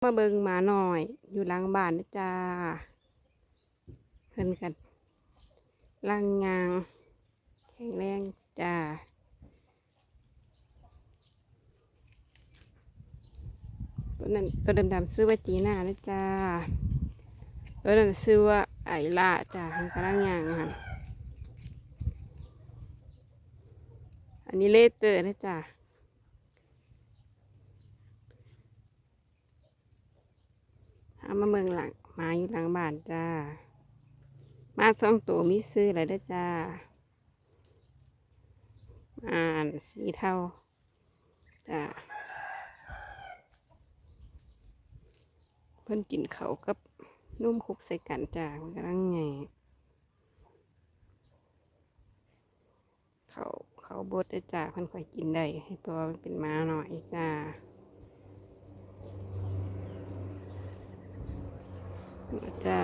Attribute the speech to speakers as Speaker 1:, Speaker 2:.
Speaker 1: มาเบิงหมาหน่อยอยู่หลังบ้านนะจ้าเพิ่นกันล่างยางแข็งแรงจ้าตัวดำๆซื้อว่าจีน่านะจ้าตัวนั้นซื้อว่าไอล่าจ้ามันกำลังยางค่ะอันนี้เลเตอร์นะจ้าเอามาเมืองหลังมาอยู่หลังบ้านจ้ามา2 ตัวมีซื้ออะไรได้จ้าสีเทาจ้าเพิ่นกินเขากับนุ่มคุกใส่กันจ้ามันกำลังไงเขาบดได้จ้าเพิ่นค่อยกินได้ให้ตัวมันเป็นม้าหน่อยจ้าจ้า